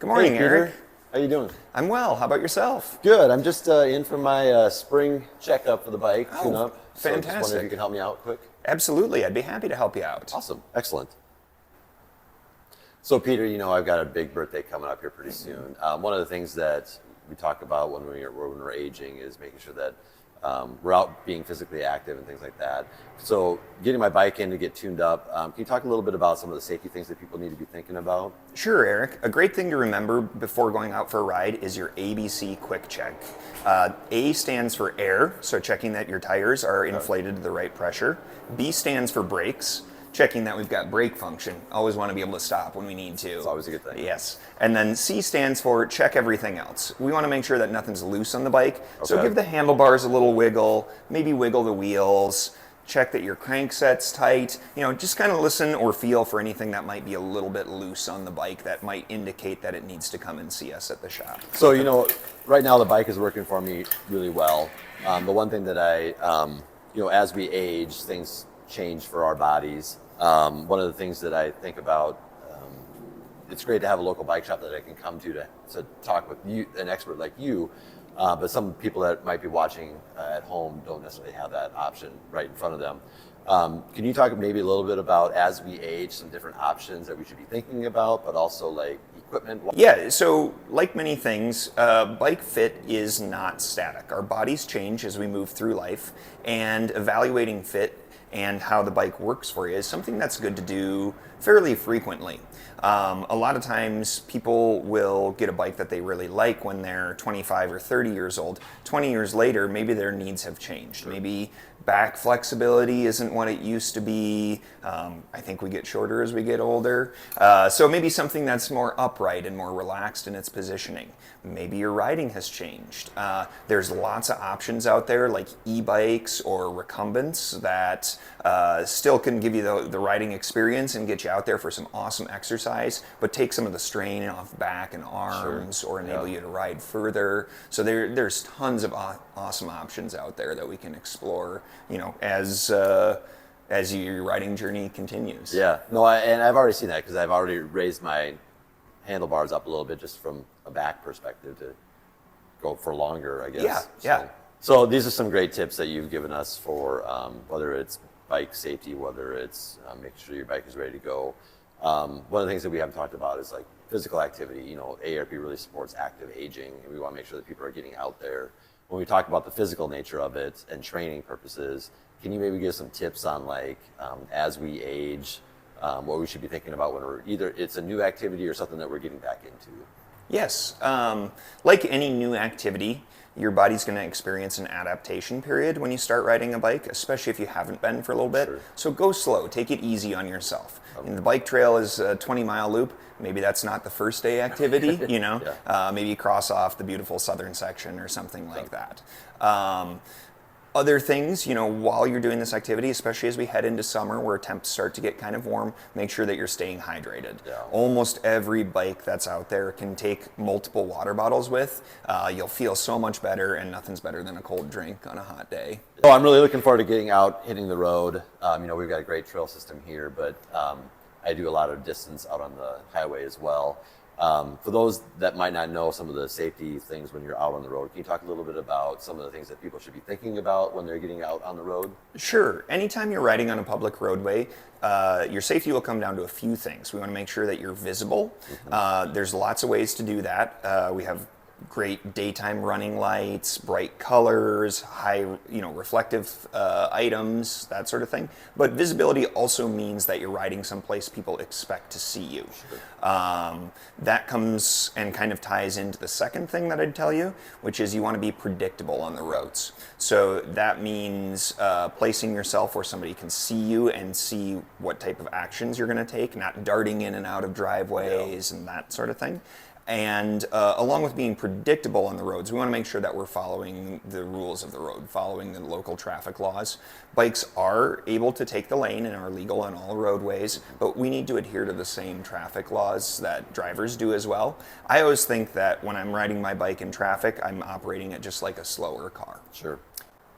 Good morning, Hey, Peter. Eric. How you doing? I'm well. How about yourself? Good. I'm just in for my spring checkup for the bike, Oh, tune-up. So just wondering if fantastic. you could help me out quick. Absolutely. I'd be happy to help you out. Awesome. Excellent. So, Peter, I've got a big birthday coming up here pretty soon. One of the things that we talk about when we're aging is making sure that we're out being physically active and things like that. So getting my bike in to get tuned up, can you talk a little bit about some of the safety things that people need to be thinking about? Sure, Eric. A great thing to remember before going out for a ride is your ABC quick check. A stands for air, so checking that your tires are inflated to the right pressure. B stands for brakes, checking that we've got brake function. Always want to be able to stop when we need to. It's always a good thing. Yes. And then C stands for check everything else. We want to make sure that nothing's loose on the bike. So Okay. give the handlebars a little wiggle, maybe wiggle the wheels, check that your crankset's tight. Just kind of listen or feel for anything that might be a little bit loose on the bike that might indicate that it needs to come and see us at the shop. So, right now the bike is working for me really well. The one thing that as we age, things change for our bodies. One of the things that I think about, it's great to have a local bike shop that I can come to talk with you, an expert like you, but some people that might be watching at home don't necessarily have that option right in front of them. Can you talk maybe a little bit about, as we age, some different options that we should be thinking about, but also like equipment? Yeah, so like many things, bike fit is not static. Our bodies change as we move through life, and evaluating fit and how the bike works for you is something that's good to do fairly frequently. A lot of times people will get a bike that they really like when they're 25 or 30 years old. 20 years later, maybe their needs have changed. Sure. Maybe back flexibility isn't what it used to be. I think we get shorter as we get older. So maybe something that's more upright and more relaxed in its positioning. Maybe your riding has changed. There's lots of options out there like e-bikes or recumbents that still can give you the riding experience and get you out there for some awesome exercise, but take some of the strain off back and arms. Sure. Or enable you to ride further. So there's tons of awesome options out there that we can explore, as your riding journey continues. Yeah, no, and I've already seen that because I've already raised my handlebars up a little bit just from a back perspective to go for longer, I guess. Yeah. So these are some great tips that you've given us for whether it's bike safety, whether it's making sure your bike is ready to go. One of the things that we haven't talked about is like physical activity. AARP really supports active aging, and we want to make sure that people are getting out there. When we talk about the physical nature of it and training purposes, can you maybe give some tips on as we age, what we should be thinking about when we're either it's a new activity or something that we're getting back into? Yes. Like any new activity, your body's going to experience an adaptation period when you start riding a bike, especially if you haven't been for a little bit. Sure. So go slow. Take it easy on yourself. And the bike trail is a 20-mile loop. Maybe that's not the first day activity, Yeah. Maybe you cross off the beautiful southern section or something like that. Other things, while you're doing this activity, especially as we head into summer where temps start to get kind of warm, make sure that you're staying hydrated. Yeah. Almost every bike that's out there can take multiple water bottles with. You'll feel so much better, and nothing's better than a cold drink on a hot day. Oh, I'm really looking forward to getting out, hitting the road. We've got a great trail system here, but I do a lot of distance out on the highway as well. For those that might not know some of the safety things when you're out on the road, can you talk a little bit about some of the things that people should be thinking about when they're getting out on the road? Sure. Anytime you're riding on a public roadway, your safety will come down to a few things. We want to make sure that you're visible. Mm-hmm. There's lots of ways to do that. We have great daytime running lights, bright colors, high, reflective items, that sort of thing. But visibility also means that you're riding someplace people expect to see you. Sure. That comes and kind of ties into the second thing that I'd tell you, which is you want to be predictable on the roads. So that means placing yourself where somebody can see you and see what type of actions you're going to take, not darting in and out of driveways and that sort of thing. And along with being predictable on the roads, we want to make sure that we're following the rules of the road, following the local traffic laws. Bikes are able to take the lane and are legal on all roadways, but we need to adhere to the same traffic laws that drivers do as well. I always think that when I'm riding my bike in traffic, I'm operating it just like a slower car. Sure.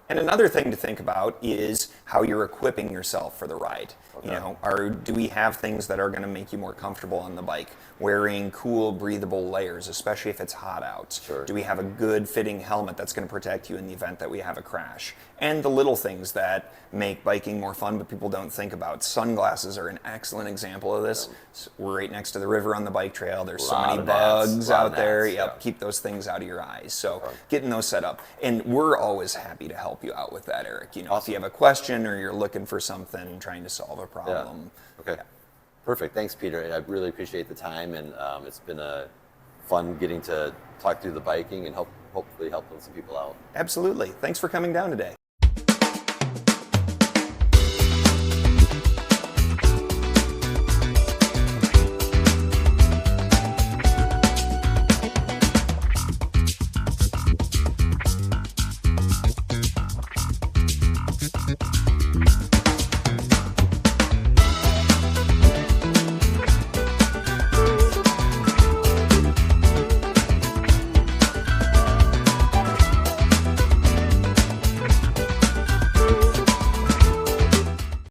And another thing to think about is how you're equipping yourself for the ride. Okay. You know, do we have things that are going to make you more comfortable on the bike? Wearing cool, breathable layers, especially if it's hot out. Sure. Do we have a good fitting helmet that's going to protect you in the event that we have a crash? And the little things that make biking more fun, but people don't think about. Sunglasses are an excellent example of this. We're right next to the river on the bike trail. There's so many bugs out there. Yep, keep those things out of your eyes. So getting those set up. And we're always happy to help you out with that, Eric. You know, if you have a question or you're looking for something, trying to solve a problem. Okay. Yeah. Perfect. Thanks, Peter. I really appreciate the time, and it's been fun getting to talk through the biking and hopefully helping some people out. Absolutely. Thanks for coming down today.